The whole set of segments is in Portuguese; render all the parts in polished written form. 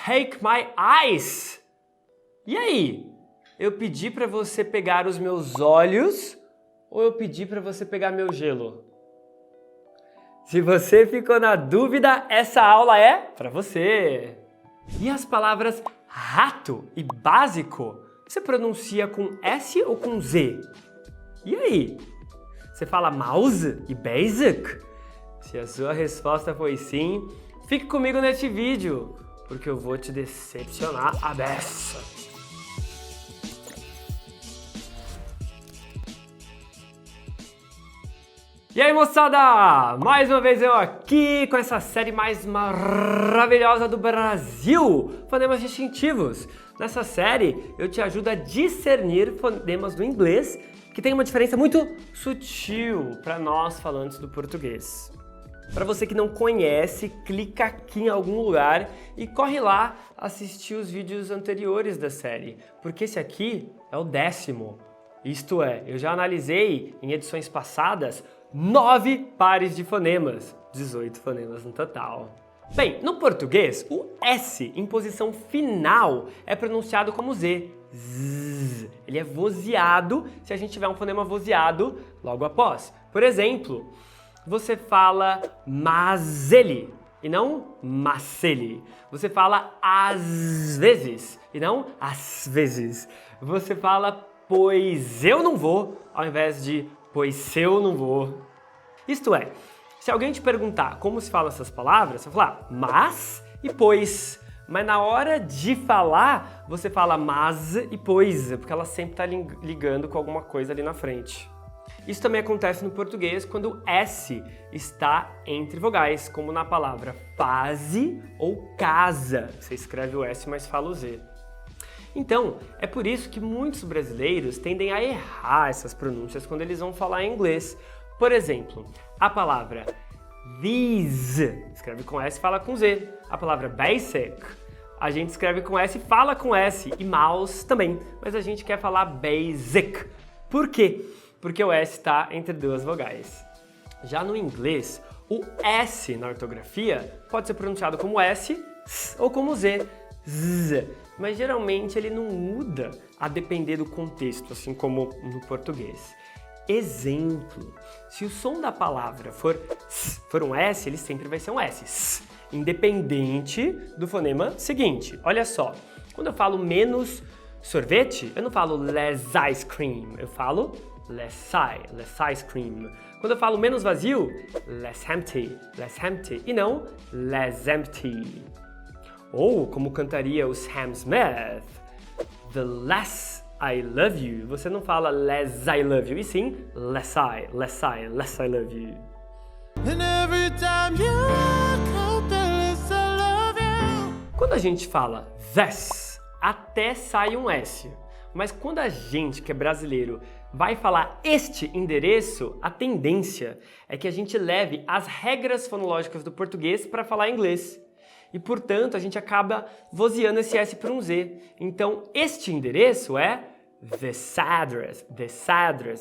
take my ice. E aí? Eu pedi para você pegar os meus olhos ou eu pedi para você pegar meu gelo? Se você ficou na dúvida, essa aula é para você. E as palavras rato e básico, você pronuncia com S ou com Z? E aí? Você fala mouse e basic? Se a sua resposta foi sim, fique comigo neste vídeo, porque eu vou te decepcionar a beça. E aí, moçada! Mais uma vez eu aqui com essa série mais maravilhosa do Brasil, fonemas distintivos. Nessa série eu te ajudo a discernir fonemas do inglês que tem uma diferença muito sutil para nós falantes do português. Para você que não conhece, clica aqui em algum lugar e corre lá assistir os vídeos anteriores da série, porque esse aqui é o 10º. Isto é, eu já analisei em edições passadas 9 pares de fonemas, 18 fonemas no total. Bem, no português, o S em posição final é pronunciado como Z. Zzz. Ele é vozeado se a gente tiver um fonema vozeado logo após. Por exemplo, você fala mas ele e não mas ele. Você fala às vezes e não às vezes. Você fala pois eu não vou ao invés de pois se eu não vou. Isto é, se alguém te perguntar como se fala essas palavras, você vai falar mas e pois. Mas na hora de falar, você fala mas e pois, porque ela sempre está ligando com alguma coisa ali na frente. Isso também acontece no português quando o S está entre vogais, como na palavra fase ou casa. Você escreve o S, mas fala o Z. Então, é por isso que muitos brasileiros tendem a errar essas pronúncias quando eles vão falar em inglês. Por exemplo, a palavra these, escreve com S e fala com Z. A palavra basic, a gente escreve com S e fala com S. E mouse também, mas a gente quer falar basic. Por quê? Porque o S está entre duas vogais. Já no inglês, o S na ortografia pode ser pronunciado como S ou como Z. Z. Mas geralmente ele não muda a depender do contexto, assim como no português. Exemplo, se o som da palavra for um S, ele sempre vai ser um S, independente do fonema seguinte. Olha só, quando eu falo menos sorvete, eu não falo less ice cream, eu falo less ice cream. Quando eu falo menos vazio, less empty, e não less empty. Ou, como cantaria o Sam Smith, the less I love you. Você não fala less I love you, e sim less I love you. And every time you come, the less I love you. Quando a gente fala this, até sai um S. Mas quando a gente, que é brasileiro, vai falar este endereço, a tendência é que a gente leve as regras fonológicas do português para falar inglês. E, portanto, a gente acaba vozeando esse S para um Z. Então, este endereço é this address.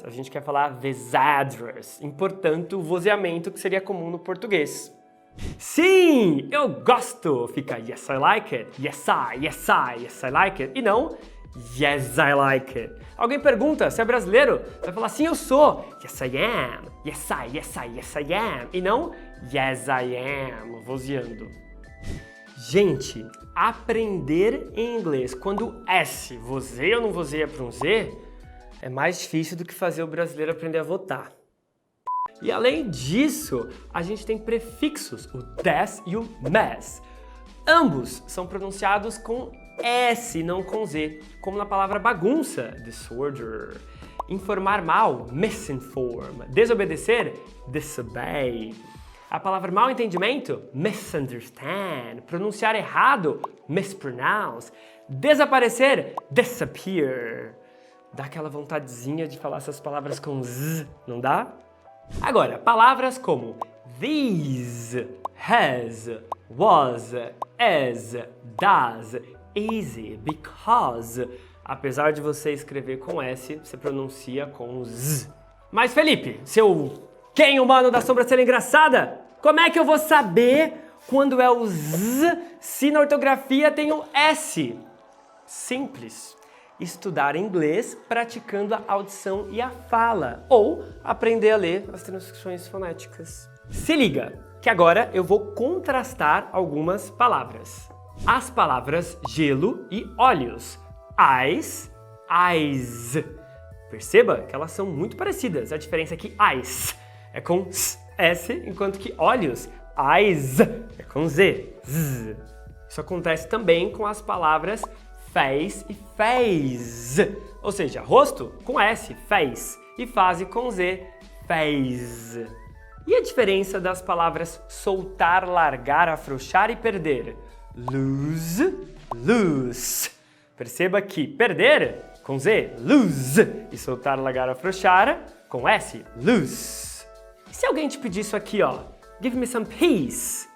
A gente quer falar this address. E, portanto, o vozeamento que seria comum no português. Sim, eu gosto! Fica yes, I like it. Yes, I like it. E não yes, I like it. Alguém pergunta se é brasileiro? Vai falar sim, eu sou. Yes, I am. Yes, I am. E não yes, I am, vozeando. Gente, aprender em inglês quando S vozeia ou não vozeia para um Z é mais difícil do que fazer o brasileiro aprender a votar. E além disso, a gente tem prefixos, o des e o mes. Ambos são pronunciados com S, não com Z, como na palavra bagunça, disorder. Informar mal, misinform. Desobedecer, disobey. A palavra mal entendimento, misunderstand. Pronunciar errado, mispronounce. Desaparecer, disappear. Dá aquela vontadezinha de falar essas palavras com Z, não dá? Agora, palavras como these, has, was, is, does, easy, because. Apesar de você escrever com S, você pronuncia com Z. Mas Felipe, seu quem humano da sobrancelha engraçada? Como é que eu vou saber quando é o Z, se na ortografia tem o S? Simples. Estudar inglês praticando a audição e a fala, ou aprender a ler as transcrições fonéticas. Se liga, que agora eu vou contrastar algumas palavras. As palavras gelo e olhos. Eyes, eyes. Perceba que elas são muito parecidas. A diferença é que eyes é com S, enquanto que olhos, eyes, é com Z. Z. Isso acontece também com as palavras face e face. Ou seja, rosto com S, face, e fase com Z, face. E a diferença das palavras soltar, largar, afrouxar e perder? Lose, loose. Perceba que perder com Z, lose, e soltar, largar, afrouxar com S, loose. E se alguém te pedir isso aqui, ó, give me some peace?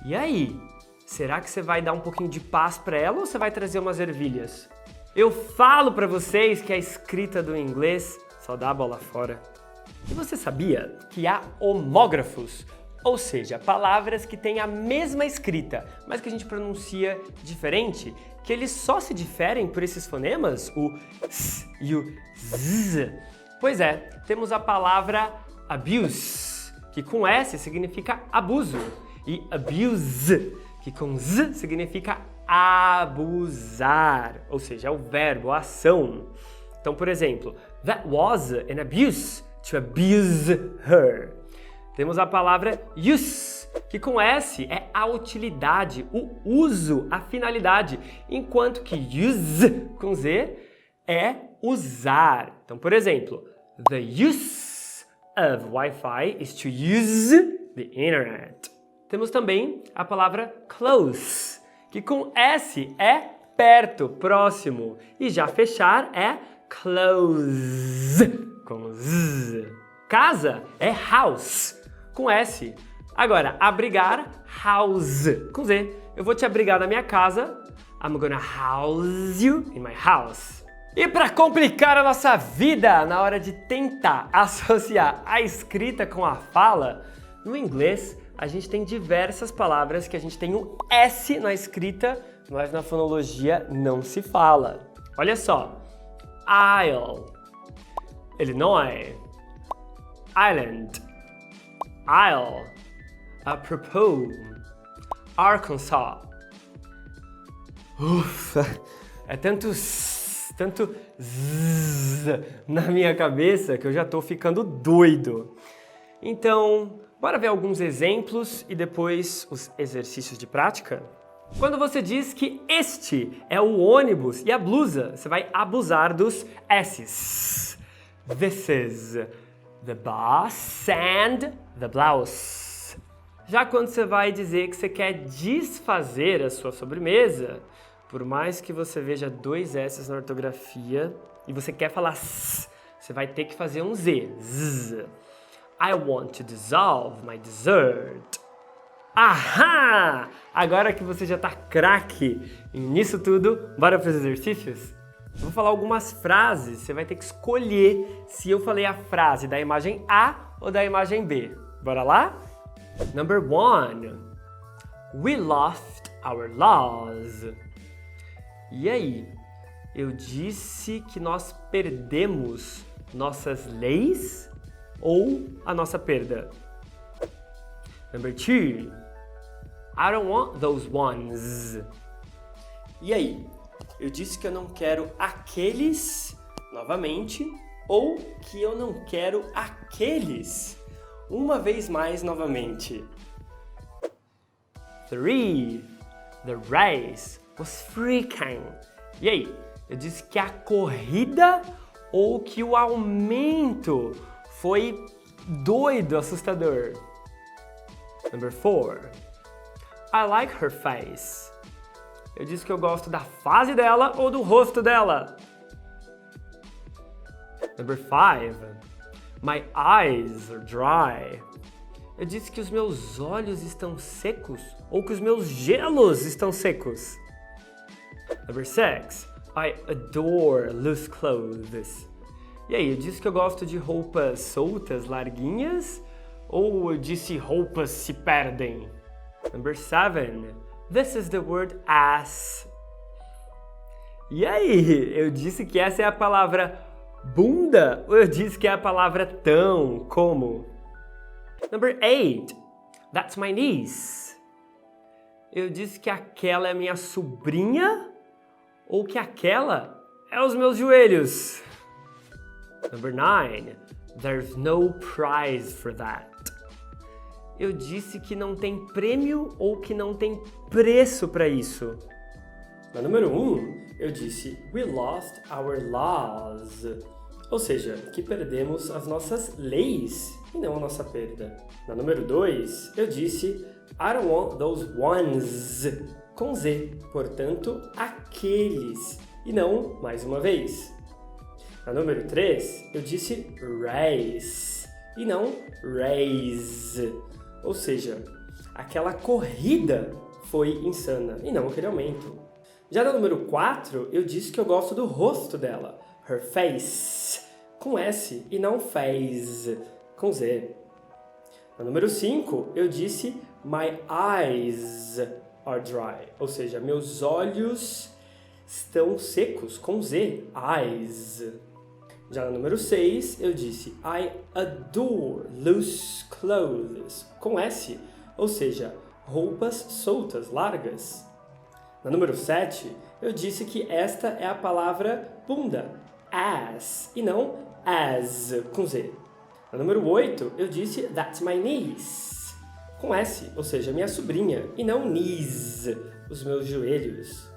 E aí? Será que você vai dar um pouquinho de paz para ela ou você vai trazer umas ervilhas? Eu falo para vocês que a escrita do inglês só dá a bola fora. E você sabia que há homógrafos, ou seja, palavras que têm a mesma escrita, mas que a gente pronuncia diferente, que eles só se diferem por esses fonemas, o S e o Z? Pois é, temos a palavra abuse, que com S significa abuso, e abuse, que com Z significa abusar, ou seja, é o verbo, a ação. Então, por exemplo, that was an abuse to abuse her. Temos a palavra use, que com S é a utilidade, o uso, a finalidade, enquanto que use com Z é usar. Então, por exemplo, the use of Wi-Fi is to use the internet. Temos também a palavra close, que com S é perto, próximo, e já fechar é close, com Z. Casa é house, com S. Agora, abrigar, house, com Z. Eu vou te abrigar na minha casa. I'm gonna house you in my house. E para complicar a nossa vida na hora de tentar associar a escrita com a fala, no inglês a gente tem diversas palavras que a gente tem um S na escrita, mas na fonologia não se fala. Olha só, Isle, Illinois, Island, Isle, apropos, Arkansas. Ufa, é tanto zzz na minha cabeça que eu já tô ficando doido. Então, bora ver alguns exemplos e depois os exercícios de prática? Quando você diz que este é o ônibus e a blusa, você vai abusar dos S's. This is the bus and the blouse. Já quando você vai dizer que você quer desfazer a sua sobremesa, por mais que você veja dois S's na ortografia e você quer falar S, você vai ter que fazer um Z. Z. I want to dissolve my dessert. Ahá! Agora que você já tá craque nisso tudo, bora para os exercícios? Eu vou falar algumas frases, você vai ter que escolher se eu falei a frase da imagem A ou da imagem B. Bora lá? Number 1. We lost our laws. E aí? Eu disse que nós perdemos nossas leis ou a nossa perda? Number 2. I don't want those ones. E aí? Eu disse que eu não quero aqueles, novamente, ou que eu não quero aqueles, uma vez mais, novamente. 3. The race was freaking. E aí? Eu disse que a corrida ou que o aumento foi doido, assustador. Number 4. I like her face. Eu disse que eu gosto da fase dela ou do rosto dela. Number 5. My eyes are dry. Eu disse que os meus olhos estão secos ou que os meus gelos estão secos. Number 6. I adore loose clothes. E aí, eu disse que eu gosto de roupas soltas, larguinhas? Ou eu disse roupas se perdem? Number 7. This is the word as. E aí, eu disse que essa é a palavra bunda ou eu disse que é a palavra tão, como? Number 8. That's my niece. Eu disse que aquela é minha sobrinha ou que aquela é os meus joelhos? Number 9. There's no prize for that. Eu disse que não tem prêmio ou que não tem preço para isso? Na número 1, eu disse we lost our laws. Ou seja, que perdemos as nossas leis e não a nossa perda. Na número 2, eu disse I don't want those ones, com Z, portanto, aqueles, e não mais uma vez. Na número 3, eu disse race, e não raise, ou seja, aquela corrida foi insana, e não aquele aumento. Já no número 4, eu disse que eu gosto do rosto dela, her face, com S, e não face, com Z. No número 5, eu disse my eyes are dry, ou seja, meus olhos estão secos, com Z, eyes. Já no número 6, eu disse I adore loose clothes, com S, ou seja, roupas soltas, largas. No número 7, eu disse que esta é a palavra bunda, as, e não as, com Z. No número 8, eu disse that's my niece, com S, ou seja, minha sobrinha, e não knees, os meus joelhos.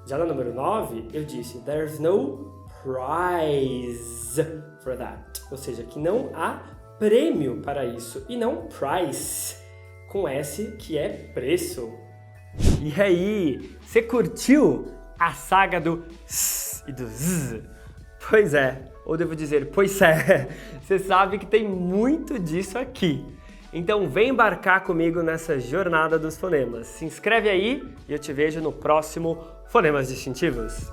Já no número 9, eu disse there's no prize for that, ou seja, que não há prêmio para isso, e não price, com S, que é preço. E aí, você curtiu a saga do S e do Z? Pois é, ou devo dizer, pois é, você sabe que tem muito disso aqui. Então vem embarcar comigo nessa jornada dos fonemas. Se inscreve aí e eu te vejo no próximo Fonemas Distintivos.